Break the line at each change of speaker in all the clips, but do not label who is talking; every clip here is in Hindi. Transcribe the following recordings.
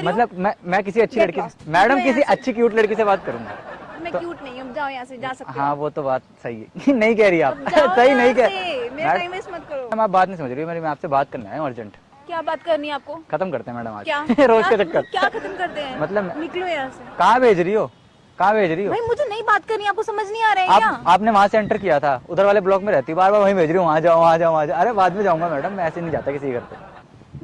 रही हूँ।
मतलब मैं किसी अच्छी
Get
लड़की
lost.
मैडम
मैं
किसी
यहाँ से-
अच्छी क्यूट लड़की से बात करूंगा।
मैं क्यूट नहीं हूँ, जाओ यहाँ से, जा सकते हो।
हाँ वो तो बात सही है। नहीं कह रही आप।
अब जाओ
सही
यहाँ
नहीं कह
से, मेरा टाइम वेस्ट मत करो।
मैडम आप बात नहीं समझ रही हो मेरी, मैं आपसे बात करना है अर्जेंट।
क्या बात करनी है आपको?
खत्म करते हैं मैडम आज।
क्या
रोज
क्या,
के चक्कर।
क्या खत्म करते हैं?
मतलब
निकलो यहाँ से।
कहाँ भेज रही हो, कहाँ भेज रही हो?
भाई मुझे नहीं बात करनी, आपको समझ नहीं आ रहा है क्या?
आपने वहां से एंटर किया था, उधर वाले ब्लॉक में रहती, बार बार वहीं भेज रही हूँ, वहाँ जाओ वहाँ जाओ वहाँ जाओ। अरे बाद में जाऊंगा मैडम, मैं ऐसे नहीं जाता किसी घर पे।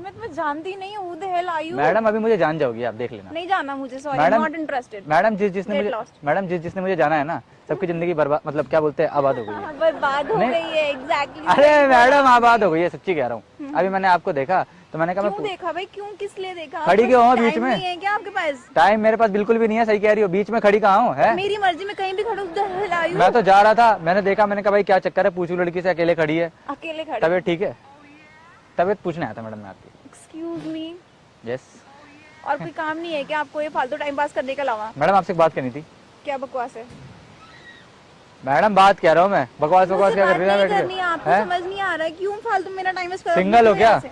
मैं तुम्हें जानती नहीं हूँ, who the hell are you?
Madam अभी मुझे जान जाओगी आप, देख लेना।
नहीं जाना मुझे, sorry,
madam-
not interested.
Madam जिस जिसने मुझे जाना है ना, सबकी जिंदगी बर्बाद, मतलब क्या बोलते हैं, आबाद हो गई है।
बर्बाद हो
नहीं।
गई है, एग्जैक्टली।
अरे मैडम आबाद हो गई है, सच्ची कह रहा हूँ। अभी मैंने आपको देखा तो मैंने कहा
क्यों
मैं
देखा भाई, क्यों, किस लिए देखा?
खड़ी
आपके
क्यों हो
पास
बीच
time
में?
नहीं है क्या आपके पास?
टाइम मेरे पास बिल्कुल भी नहीं है, सही कह रही हो, बीच में खड़ी कहाँ हूँ है?
मेरी मर्जी में कहीं भी खड़ू, the hell are you?
मैं तो जा रहा था, मैंने देखा, मैंने कहा भाई क्या चक्कर है, पूछू लड़की से, अकेले खड़ी है,
अकेले खड़े।
तबीयत ठीक है? तबीयत पूछने आया था मैडम मैं आपकी।
एक्सक्यूज मी,
यस
और कोई काम नहीं है क्या आपको ये फालतू टाइम पास करने के अलावा?
मैडम आपसे एक बात करनी थी।
क्या बकवास है?
मैडम बात कह रहा हूँ मैं, बकवास बकवास
मुझे
क्या
बात
कर रही है
नहीं
बैठ
करनी है, आपको
के?
समझ नहीं आ रहा है, क्यों फालतू मेरा टाइम वेस्ट कर रहे हो?
सिंगल हो
निकलो
क्या?
यहाँ से।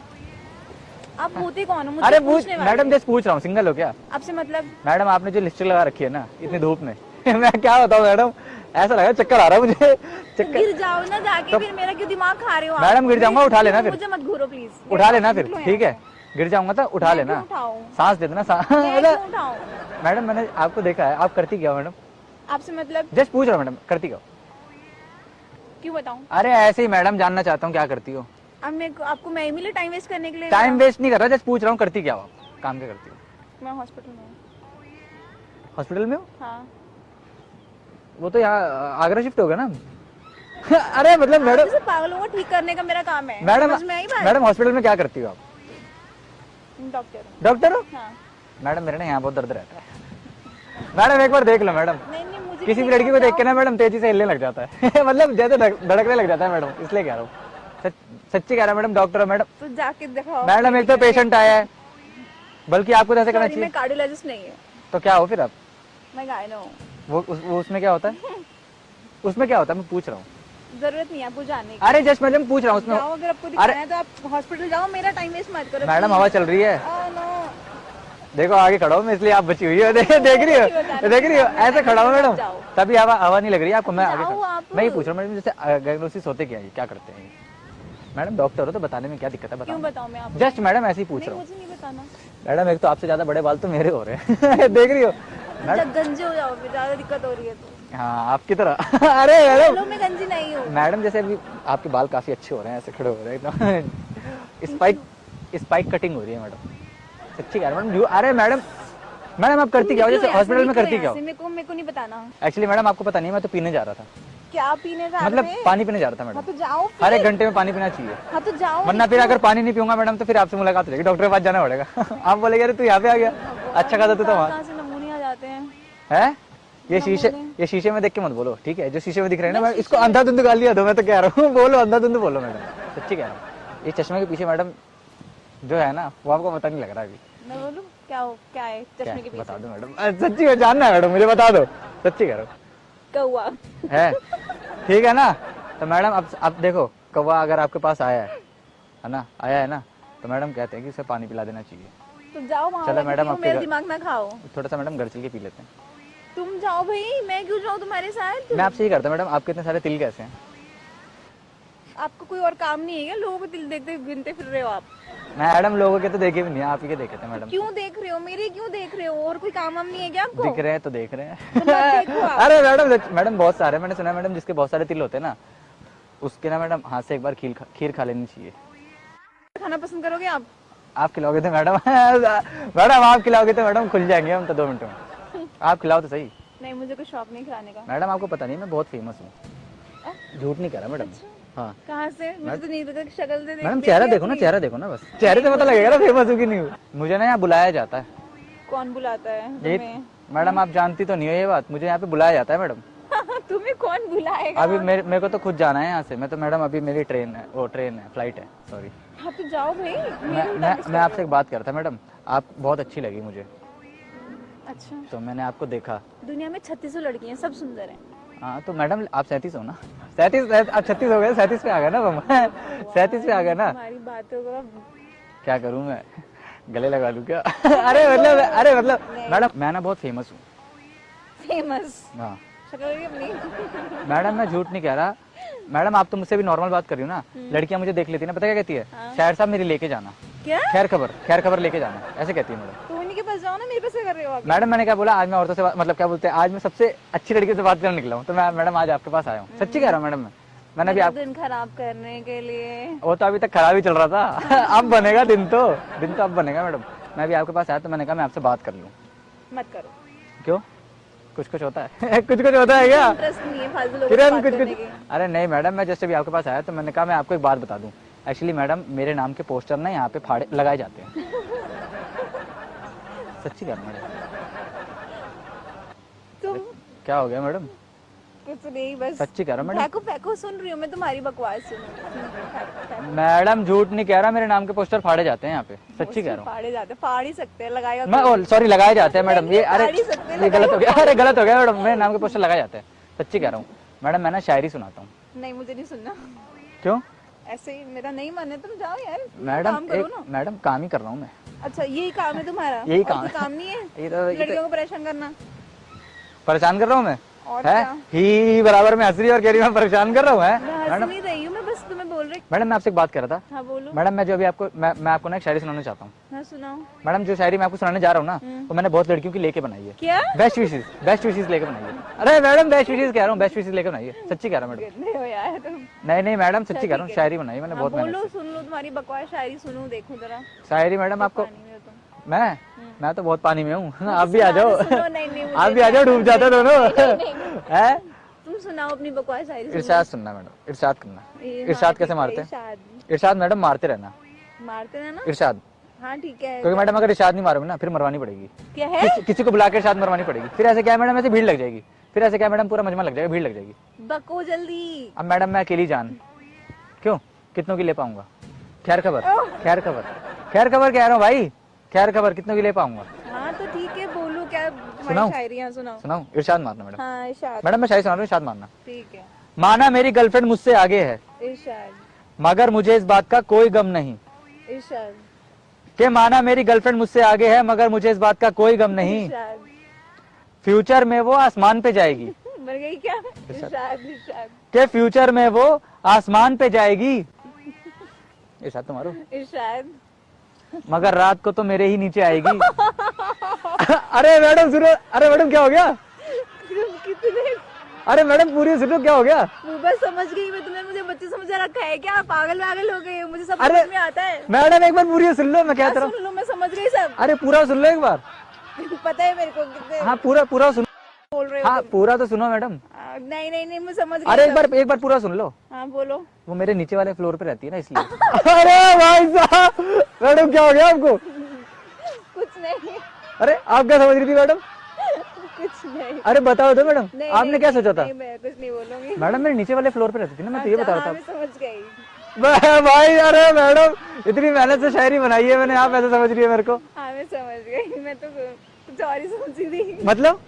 आप होते कौन हो मुझे
अरे पूछ
पूछने वाले?
मैडम, जस्ट पूछ रहा हूँ, सिंगल हो क्या?
आपसे मतलब?
मैडम आपने जो लिपस्टिक लगा रखी है ना इतनी धूप में मैं क्या बताऊँ मैडम, ऐसा लगा चक्कर आ रहा है मुझे।
तो
चक्कर,
गिर जाओ ना जाके, फिर मेरा क्यों दिमाग खा रहे हो आप?
मैडम गिर जाऊंगा, उठा लेना फिर।
मुझे मत घूरो प्लीज।
उठा लेना फिर,
निकलो यहाँ
ठीक है?
से।
गिर जाऊंगा तो उठा
मैं
लेना,
क्यों उठाऊं?
सांस दे देना,
मैं क्यों उठाऊं?
मैडम मैंने आपको देखा है, आप करती क्या हो मैडम?
आपसे मतलब
जस्ट पूछ रहा हूँ मैडम, करती क्या हो?
क्यों बताऊं?
अरे ऐसे ही मैडम, जानना चाहता हूँ क्या करती हो।
अब मैं आपको मैं मिले टाइम वेस्ट करने के लिए?
टाइम वेस्ट नहीं कर रहा, जस्ट पूछ रहा हूँ करती क्या हो आप, काम क्या करती हो?
मैं हॉस्पिटल में हूँ।
हॉस्पिटल में हो?
हाँ।
वो तो यहाँ आगरा शिफ्ट हो गया ना। अरे मतलब मैडम,
जैसे पागलों को ठीक करने का मेरा काम है।
मैडम
समझ में आई बात?
मैडम हॉस्पिटल में क्या करती हो आप?
डॉक्टर हूँ।
डॉक्टर हो?
हाँ।
मैडम मेरे ना यहाँ बहुत दर्द रहता है। मैडम एक बार देख लो मैडम,
नहीं नहीं, मुझे
किसी भी
नहीं
लड़की को देख
जाओ।
के ना मैडम तेजी से हिलने लग जाता है। मतलब जैसे धड़कने लग जाता है मैडम, इसलिए कह रहा हूँ, सच्ची कह रहा हूँ मैडम, डॉक्टर हो मैडम।
तो जाके दिखाओ।
मैडम एक तो पेशेंट आया है, बल्कि आपको जैसे करना
Sorry, मैं
चाहिए।
कार्डियोलॉजिस्ट नहीं हूँ,
तो क्या हो फिर आप?
मैं गायनो हूँ।
वो उसमें क्या होता है? उसमें क्या होता है मैं पूछ रहा हूँ।
जरूरत नहीं है आपको जाने की।
अरे जस्ट मैडम पूछ रहा हूँ उसमें।
जाओ, अगर आपको दिखाना है तो आप हॉस्पिटल जाओ, मेरा टाइम वेस्ट मत करो।
मैडम हवा चल रही है,
नो।
देखो आगे खड़ा हूँ मैं, इसलिए आप बची हुई हो। देख रही हो, देख रही हो, ऐसे खड़ा हूँ मैडम, तभी हवा हवा नहीं लग रही है आपको। मैं आगे
जाओ
खड़ा-
आप।
मैं ये पूछ रहा हूँ मैडम, जैसे डायग्नोसिस होते क्या है, क्या करते हैं ये? मैडम डॉक्टर हो तो बताने में क्या दिक्कत है,
क्यों
बताओ।
बताऊँ मैं आपको?
जस्ट मैडम ऐसे ही पूछ
नहीं,
रहा हूँ।
मुझे नहीं बताना।
मैडम एक तो आपसे ज्यादा बड़े बाल तो मेरे हो रहे हैं। देख रही हो मैडम?
जब गंजे हो जाओ फिर ज्यादा दिक्कत हो रही है तो।
हाँ आपकी तरह। अरे मैडम,
चलो मैं गंजी नहीं हूँ।
मैडम जैसे अभी आपके बाल काफी अच्छे हो रहे हैं, ऐसे खड़े हो रहे हैं एकदम। स्पाइक कटिंग हो रही है मैडम, सच्ची कह रहा हूँ मैडम। अरे मैडम, मैडम आप करती क्या हो, जैसे हॉस्पिटल में करती क्या हो?
मेरे को नहीं बताना।
एक्चुअली मैडम आपको पता नहीं है, मैं तो पीने जा रहा था,
क्या पीने जा
मतलब
रहे?
पानी पीने जा रहा था
हाँ
मैडम।
तो जाओ फिर।
हर एक घंटे में पानी पीना चाहिए,
हाँ तो जाओ।
वरना फिर अगर पानी नहीं पीऊंगा मैडम तो फिर आपसे मुलाकात हो जाएगी, डॉक्टर के पास जाना पड़ेगा। आप बोलेंगे अरे तू यहाँ पे आ गया, अच्छा खासा तू तो वहाँ
कहाँ से नमूने आ जाते हैं?
है। ये शीशे में देख के मत बोलो, ठीक है? जो शीशे में दिख रहे हैं ना, मैं इसको अंधाधुंध गालियां दो, मैं तो कह रहा हूँ। बोलो अंधाधुंध बोलो मैडम, सच्ची कह रहा हूँ। ये चश्मे के पीछे मैडम जो है ना, वो आपको पता नहीं लग रहा अभी।
मैं बोलूं क्या है चश्मे के
बता
पीछे?
दो मैडम, सच्ची में जानना है मैडम, मुझे बता दो, सच्ची कह रहा हूँ।
कौवा।
है ठीक है ना? तो मैडम अब देखो, कौवा अगर आपके पास आया है ना, आया है ना, तो मैडम कहते हैं कि उसे पानी पिला देना चाहिए।
तो जाओ वहाँ,
चलो मैडम, आपके
मेरा
घर-
दिमाग ना खाओ।
थोड़ा सा मैडम घर चल के पी लेते हैं।
तुम जाओ भाई, मैं क्यों जाऊँ तुम्हारे साथ?
मैं आपसे ये करता हूँ मैडम, आपके इतने सारे तिल कैसे हैं?
आपको कोई और काम नहीं है क्या? लोगों को दिल देखते गिनते फिर रहे हो आप?
मैडम लोगों के तो देखे भी नहीं है, आप ही के देखे थे मैडम।
क्यों देख रहे हो मेरे, क्यों देख रहे हो? और कोई काम हम नहीं है क्या आपको?
दिख रहे हैं तो देख रहे
तो मत देखो
हैं।
आप।
अरे मैडम, मैडम बहुत सारे, मैंने सुना है मैडम, जिसके बहुत सारे तिल होते हैं ना, उसके ना मैडम हाथ से एक बार खीर खा लेनी चाहिए।
खाना पसंद करोगे आप?
आप खिलाओगे तो मैडम मैडम आप खिलाओगे तो मैडम खुल जाएंगे हम तो 2 मिनटों में। आप खिलाओ तो सही।
नहीं, मुझे कोई शौक नहीं खिलाने का।
मैडम आपको पता नहीं मैं बहुत फेमस हूँ, झूठ नहीं कह रहा मैडम। हाँ
कहाँ से? मुझे तो नहीं पता, शक्ल से
मैडम, चेहरा देखो ना, चेहरा देखो ना, बस चेहरे से पता लगेगा ना फेमस हूँ कि नहीं हूँ। मुझे ना यहाँ बुलाया जाता है।
कौन बुलाता है
ये
तुम्हें?
मैडम आप जानती तो नहीं हो ये बात, मुझे यहाँ पे बुलाया जाता है मैडम।
तुम्हें कौन बुलाएगा?
अभी मेरे को तो खुद जाना है यहाँ से, मैं तो मैडम अभी मेरी ट्रेन है, फ्लाइट है, सॉरी।
हाँ तो जाओ भाई।
मैं आपसे एक बात करता मैडम, आप बहुत अच्छी लगी मुझे,
अच्छा,
तो मैंने आपको देखा।
दुनिया में 3600 लड़कियां, सब सुंदर हैं।
हाँ तो मैडम आप 37 हो ना? 37 आप 36 हो गए, 37 पे आ गया ना हम। 37 पे आ गया ना?
हमारी बातों का
क्या करूँ मैं? गले लगा लूं क्या? अरे मतलब मैडम मैं ना बहुत फेमस हूँ।
फेमस
हाँ
शक्ल है अपनी।
मैडम मैं झूठ नहीं कह रहा। मैडम आप तो मुझसे भी नॉर्मल बात कर रही हो ना, लड़कियां मुझे देख लेती है ना, पता क्या कहती है? शायर साहब मेरी लेके जाना,
क्या?
खैर खबर लेके जाना, ऐसे कहती है मैडम।
तो उन्हीं के पास जाओ ना, मेरे पास क्या कर रहे हो आप?
मैडम मैंने क्या बोला, आज मैं औरतों से मतलब क्या बोलते हैं, आज मैं सबसे अच्छी लड़की से बात करने निकला हूँ, तो मैं मैडम आज आपके पास आया हूँ। सच्ची कह रहा हूँ मैडम मैंने अभी आप
दिन खराब करने के लिए।
वो तो अभी तक खराब ही चल रहा था। अब बनेगा दिन तो अब बनेगा मैडम। मैं अभी आपके पास आया तो मैंने कहा मैं आपसे बात कर लूँ।
मत करो।
क्यों? कुछ होता है? कुछ होता है क्या?
इंटरेस्ट नहीं है फालतू लोगों से
किरण
बात करने
कुछ
की।
अरे नहीं मैडम, मैं जस्ट अभी आपके पास आया तो मैंने कहा मैं आपको एक बात बता दूं। एक्चुअली मैडम मेरे नाम के पोस्टर ना यहाँ पे फाड़े लगाए जाते हैं। सच्ची कह रहा हूं मैडम।
तुम
क्या हो गया मैडम?
कुछ नहीं, बस
सच्ची कह रहा हूं मैडम।
फेंको सुन रही हूँ मैं तुम्हारी बकवास सुन।
मैडम झूठ नहीं कह रहा, मेरे नाम के पोस्टर फाड़े जाते हैं यहाँ पे। सच्ची कह रहा हूँ
फाड़े जाते, फाड़ ही सकते हैं, लगाएगा
मैं। सॉरी लगाए जाते हैं मैडम। ये अरे
फाड़ ही सकते हैं,
ये गलत हो गया। अरे गलत हो गया मैडम, मेरे नाम के पोस्टर लगाए जाते हैं। सच्ची कह रहा हूँ मैडम, मैं ना शायरी सुनाता हूँ।
नहीं मुझे नहीं सुनना।
क्यों?
ऐसे ही मेरा नहीं मन है, तुम जाओ यार।
मैडम
काम करो ना।
मैडम काम ही कर रहा हूँ मैं।
अच्छा यही काम है तुम्हारा?
यही
और
काम
कोई
है।
काम नहीं है
ये तो
लड़कियों को परेशान करना?
परेशान कर रहा हूँ मैं?
और
है
क्या?
ही बराबर में हंस रही है और कह रही है मैं परेशान कर रहा हूँ।
मैं
है
हंस नहीं रही हूँ, मैं बस तुम्हें बोल रही।
मैडम मैं आपसे एक बात कर रहा था।
हाँ बोलो।
मैडम मैं जो अभी आपको मैं आपको ना एक शायरी सुनाना चाहता हूँ।
हाँ सुनाओ।
मैडम जो शायरी मैं आपको सुनाने जा रहा हूँ ना, वो मैंने बहुत लड़कियों की लेके बनाई है।
क्या?
बेस्ट विशेष लेके बनाई है। अरे मैडम बेस्ट विशेष कह रहा हूँ, बेस्ट विशेष लेके बनाई है। सच्ची कह रहा हूँ मैडम।
गंदे हो यार तुम।
नहीं मैडम सच्ची कह रहा हूँ, शायरी बनाई है मैंने बहुत मेहनत
बोलो, सुन लो तुम्हारी बकवास शायरी सुनूं, देखूं जरा।
से। शायरी मैडम आपको
पानी में हो तुम।
मैं तो बहुत पानी में हूँ। आप भी आ जाओ,
सुनो, नहीं
आप भी आ जाओ, डूब जाते दोनों। है
तुम सुनाओ अपनी बकवास शायरी।
इरशाद सुनना मैडम, इरशाद करना। इरशाद कैसे मारते हैं?
इरशाद
इरशाद मैडम मारते रहना।
मारते हैं ना?
इरशाद
हाँ ठीक है।
क्योंकि मैडम अगर इरशाद नहीं मारोगे ना फिर मरवानी पड़ेगी।
क्या है?
किसी को बुला के इरशाद मरवानी पड़ेगी। फिर ऐसे क्या है मैडम, ऐसे भीड़ लग जाएगी। फिर ऐसे क्या है मैडम, पूरा मजमा लग जाएगा, भीड़ लग जाएगी।
बको जल्दी।
अब मैडम मैं अकेली जान क्यों, कितनों की ले पाऊंगा? खैर खबर कह रहा हूँ भाई, खैर खबर कितनों की ले पाऊंगा?
हाँ तो ठीक है, बोलो क्या तुम्हारी शायरियाँ सुनाओ।
सुनाऊं? इरशाद मारना मैडम।
हाँ इरशाद।
मैडम मैं शायरी सुना रहा हूँ, इरशाद मारना।
ठीक है।
माना मेरी गर्लफ्रेंड मुझसे आगे है,
इरशाद।
मगर मुझे इस बात का कोई गम नहीं।
इरशाद।
के माना मेरी गर्लफ्रेंड मुझसे आगे है, मगर मुझे इस बात का कोई गम नहीं।
इरशाद।
फ्यूचर में वो आसमान पे जाएगी।
मर गई क्या? इरशाद। इरशाद।
के फ्यूचर में वो आसमान पे जाएगी। इरशाद तो मारो।
इरशाद।
मगर रात को तो मेरे ही नीचे आएगी। अरे मैडम सुनो, अरे मैडम क्या हो गया?
कितने
अरे मैडम पूरी सुनो, क्या हो गया?
वो बस समझ गई मैं, तुमने मुझे बच्चे समझ रखा है क्या? पागल हो गई हो, मुझे सब
अरे
समझ में आता है।
मैडम एक बार पूरी सुन लो, मैं क्या
हाँ, सुन लो, मैं समझ गई सब।
अरे पूरा सुन लो एक बार।
पता है मेरे को कितने
हाँ पूरा सुनो।
बोल रहे हो
हाँ पूरा तो सुनो मैडम।
नहीं मैं समझ गई।
अरे एक बार पूरा सुन लो।
हाँ बोलो।
वो मेरे नीचे वाले फ्लोर पे रहती है ना, इसलिए। अरे भाई साहब, मैडम क्या हो गया आपको?
कुछ नहीं।
अरे आप क्या समझ रही थी मैडम?
कुछ नहीं।
अरे बताओ तो मैडम, आपने क्या सोचा था?
मैं कुछ नहीं बोलूंगी।
मैडम मेरे नीचे वाले फ्लोर पे रहती थी ना, मैं तो ये बता रहा था।
मैं समझ गई।
भाई अरे मैडम इतनी मेहनत से शायरी बनाई है मैंने, आप ऐसे समझ रही है मेरे को?
हाँ मैं समझ गई, मैं तो कुछ और ही समझी थी।
मतलब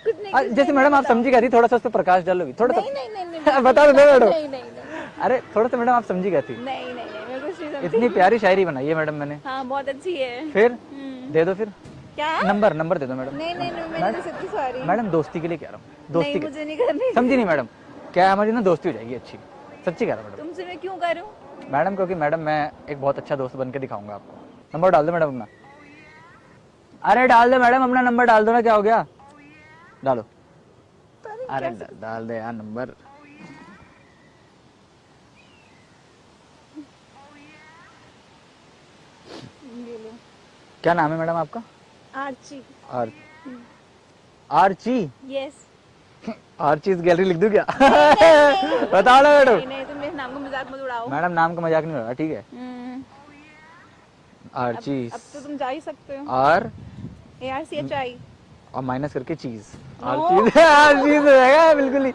कुछ नहीं।
जैसे मैडम आप समझी गई थी, थोड़ा सा उस पर प्रकाश डालोगी थोड़ा सा।
नहीं
बता दो मैडम।
नहीं।
अरे थोड़ा सा मैडम आप समझी गई थी।
नहीं मैं कुछ नहीं समझी।
इतनी प्यारी शायरी बनाई है मैडम मैंने।
हाँ बहुत अच्छी है।
फिर दे दो फिर
क्या?
नंबर दे दो मैडम।
नहीं मैंने सच्ची सॉरी।
मैडम दोस्ती के लिए कह रहा हूँ, दोस्ती
नहीं
के
मुझे नहीं करनी।
समझी नहीं मैडम? क्या हमारी ना दोस्ती हो जाएगी अच्छी। सच्ची कह रहा हूँ मैडम।
तुमसे मैं क्यों करूं?
मैडम क्योंकि मैडम मैं एक बहुत अच्छा दोस्त बन के दिखाऊंगा आपको। नंबर डाल दो मैडम अपना। अरे डाल दो मैडम अपना नंबर डाल दो ना, क्या हो गया? डालो। अरे डाल दे यार नंबर। क्या नाम है मैडम आपका?
आर्ची।
आर्ची?
यस।
आर्ची इस गैलरी लिख दूं क्या? बता लो मैडम।
नहीं तुम मेरे नाम का मजाक मत उड़ाओ।
मैडम नाम का मजाक नहीं हो रहा, ठीक है? आर्ची।
अब तो तुम जा ही सकते हो।
ARCHI और माइनस करके चीज। चीज हो जाएगा बिल्कुल ही।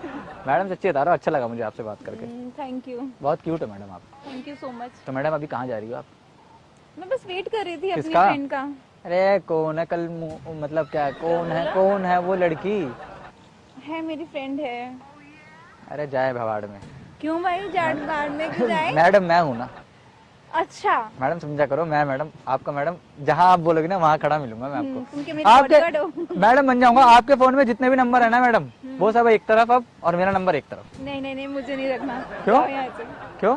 मैडम सच्ची बता रहा हूँ, अच्छा लगा मुझे आपसे बात करके।
Thank you.
बहुत क्यूट है मैडम आप।
Thank you so much.
तो मैडम अभी कहाँ जा रही हो आप?
मैं बस वेट कर रही थी अपनी
किसका?
फ्रेंड का।
अरे कौन है कल मतलब क्या कौन है वो लड़की?
है मेरी फ्रेंड है।
अरे जाए भवाड़ में।
क्यों भाई? जाट बाड़ में क्यों जाए?
मैडम मैं हूँ ना।
अच्छा
मैडम समझा करो, मैं मैडम आपका मैडम जहाँ आप बोलोगे ना वहाँ खड़ा मिलूंगा मैं
तुम क्या
आपको।
मेरी बॉडीगार्ड हो?
आपके मैडम बन जाऊंगा। आपके फोन में जितने भी नंबर है ना मैडम, वो सब एक तरफ अब और मेरा नंबर एक तरफ।
नहीं नहीं नहीं, मुझे नहीं रखना।
क्यों?
जाओ यहाँ से।
क्यों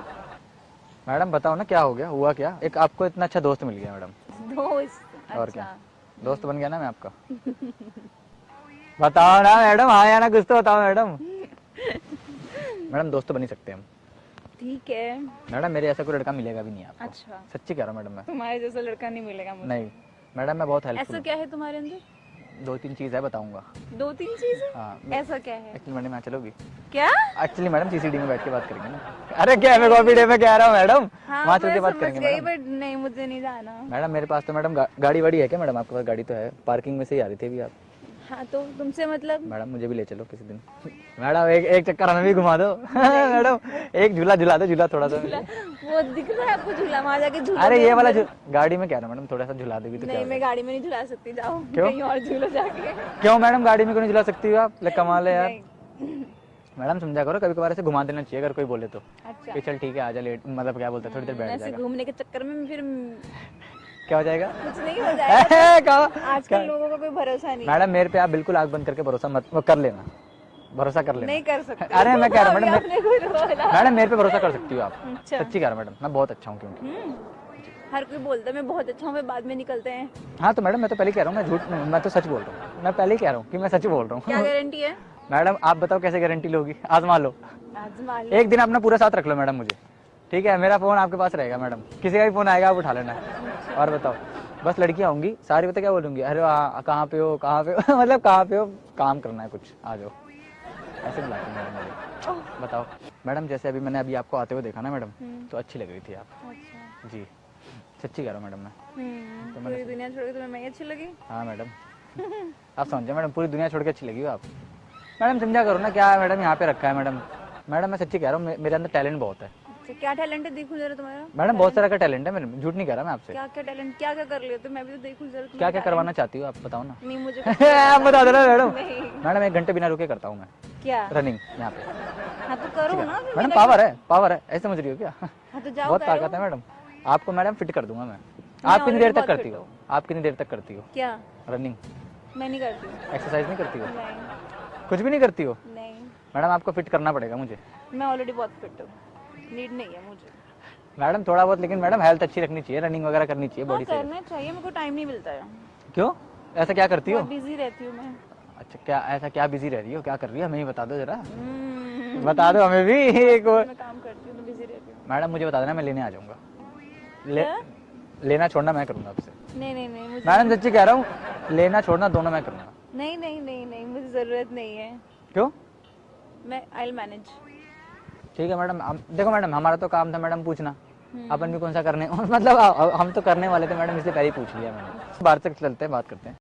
मैडम बताओ ना, क्या हो गया, हुआ क्या? एक आपको इतना अच्छा दोस्त मिल गया मैडम।
दोस्त?
और क्या,
अच्छा।
दोस्त बन गया ना मैं आपका। बताओ ना मैडम, हाँ या ना, कुछ तो बताओ मैडम। मैडम दोस्त तो बन ही सकते हैं हम।
ठीक है।
मैडम मेरे ऐसा कोई लड़का मिलेगा भी नहीं आपको।
अच्छा,
सच्ची कह रहा हूँ मैडम मैं।
तुम्हारे जैसा लड़का नहीं मिलेगा मुझे।
नहीं मैडम मैं बहुत
ऐसा
हेल्पफुल।
क्या है तुम्हारे अंदर?
2-3 चीज है, बताऊंगा।
2-3 चीजें?
हाँ
ऐसा क्या है?
एक्चुअली मैडम यहाँ चलोगी?
क्या?
एक्चुअली मैडम सीसीडी में बैठ के बात करेंगे ना। अरे क्या मैं कॉपी डे में कह रहा हूँ मैडम,
हाँ
वहाँ चल
मैं
के बात
समझ
करेंगे
गई,
मैडम।
बट नहीं, मुझे नहीं जाना।
मैडम मेरे पास तो मैडम गाड़ी वाड़ी है क्या मैडम? आपके पास गाड़ी तो है, पार्किंग में से ही आ रही थी अभी आप।
हाँ तो तुमसे मतलब?
मैडम मुझे भी ले चलो किसी दिन। मैडम एक चक्कर हमें भी घुमा दो। मैडम एक झूला झुला दो, झूला थोड़ा सा।
वो दिख रहा है आपको झूला? वहां जाके झूला।
अरे ये वाला गाड़ी में कह रहा हूँ मैडम, थोड़ा सा झुला दोगी तो क्या
नहीं,
होगा?
मैं गाड़ी में नहीं झुला सकती, जाओ
क्यों?
कहीं और झूलो जाके।
क्यों मैडम गाड़ी में क्यों नहीं झुला सकती हो आप? ले कमाल है यार।
नहीं।
मैडम समझा करो, कभी कभार ऐसे घुमा देना चाहिए अगर कोई बोले तो।
अच्छा,
कि चल ठीक है आजा, लेट मतलब क्या बोलते हैं, थोड़ी देर बैठ
ऐसे
जाएगा।
घूमने के चक्कर में फिर
क्या हो जाएगा?
कुछ नहीं हो जाएगा।
कहा?
आजकल लोगों का कोई भरोसा नहीं है।
मैडम मेरे पे आप बिल्कुल आंख बंद करके भरोसा मत वो कर लेना, भरोसा कर लेना।
नहीं कर सकते।
अरे मैं कह रहा हूँ
अभी
मैडम,
आपने कुछ बोला।
मैडम मेरे पे भरोसा कर सकती हो आप।
अच्छा।
सच्ची कह रहा हूँ मैडम, मैं बहुत अच्छा हूँ क्योंकि।
हर कोई बोलता है मैं बहुत अच्छा हूँ, मैं बाद में निकलते हैं।
हाँ तो मैडम मैं तो पहले कह रहा हूँ, मैं झूठ, मैं तो सच बोल रहा हूँ। मैं पहले ही कह रहा हूँ कि मैं सच बोल रहा
क्या
हूँ।
गारंटी है?
मैडम आप बताओ कैसे गारंटी लोगी? आजमा लो,
आजमा लो।
एक दिन अपना पूरा साथ रख लो मैडम मुझे, ठीक है? मेरा फोन आपके पास रहेगा मैडम, किसी का भी फोन आएगा आप उठा लेना। और बताओ, बस लड़कियां होंगी सारी, पता क्या बोलूंगी? अरे कहाँ पे हो, कहाँ पे हो? मतलब कहाँ पे हो, काम करना है कुछ, आ जाओ, ऐसे बुलाती हैं मैडम मुझे। बताओ मैडम, जैसे अभी मैंने अभी आपको आते हुए देखा ना मैडम, तो अच्छी लग रही थी आप।
अच्छा।
जी सच्ची कह रहा हूँ मैडम मैं।
पूरी दुनिया छोड़ के तुम्हें मैं ही अच्छी लगी?
हाँ मैडम, आप समझे मैडम, पूरी दुनिया छोड़ के अच्छी लगी हो आप। मैडम समझा करो ना, क्या है मैडम यहाँ पे रखा है मैडम। मैडम मैं सच्ची कह रहा हूँ, मेरे अंदर टैलेंट बहुत है।
अच्छा, क्या टैलेंट है? देखूं जरा तुम्हारा।
मैडम बहुत सारा का टैलेंट है मेरे में, झूठ नहीं कह रहा मैं आपसे।
क्या क्या टैलेंट, क्या क्या कर लेते हो? मैं भी तो देखूं जरा तुम्हारा
क्या क्या
talent।
करवाना चाहती हो आप बताओ ना।
नहीं मुझे
आप बता दो ना मैडम।
नहीं।
मैडम 1 घंटे बिना रुके करता हूँ मैं
क्या?
रनिंग यहाँ पे।
हाँ तो करो ना फिर
मैडम
मेरा-
पावर है, पावर है, ऐसे समझ रही हो क्या?
हाँ तो जाओ
बहुत
करो।
ताकत है मैडम, आपको मैडम फिट कर दूंगा मैं। आप कितनी देर तक करती हो? आप कितनी देर तक करती हो
क्या?
रनिंग?
मैं नहीं करती हूँ।
एक्सरसाइज नहीं करती हो?
नहीं
कुछ भी नहीं करती हो?
नहीं,
मैडम आपको फिट करना पड़ेगा मुझे।
मैं ऑलरेडी बहुत फिट हूँ, नीड नहीं है मुझे।
मैडम थोड़ा बहुत, लेकिन मैडम हेल्थ अच्छी रखनी चाहिए, रनिंग वगैरह करनी चाहिए,
हाँ
बॉडी से।
करना चाहिए, मेरे को टाइम नहीं मिलता है।
क्यों, ऐसा क्या करती हो?
बहुत बिजी रहती हूँ मैं।
अच्छा क्या, ऐसा क्या बिजी रह रही हो, क्या कर रही हो, हमें ही बता दो जरा। बता दो हमें भी एक और।
मैं काम करती हूँ तो बिजी रहती हूँ।
मैडम मुझे बता देना, मैं लेने आ जाऊंगा।
क्या?
लेना छोड़ना मैं करूंगा आपसे।
नहीं नहीं नहीं, मुझे
मैडम सच्ची कह रहा हूँ, लेना छोड़ना दोनों मैं करूंगा।
नहीं नहीं नहीं नहीं, मुझे जरूरत नहीं है।
क्यों?
मैं आई विल मैनेज।
ठीक है मैडम, देखो मैडम हमारा तो काम था मैडम पूछना, अपन भी कौन सा करने मतलब हम तो करने वाले थे मैडम, इसलिए पहले ही पूछ लिया मैंने। बाहर तक चलते हैं, बात करते हैं।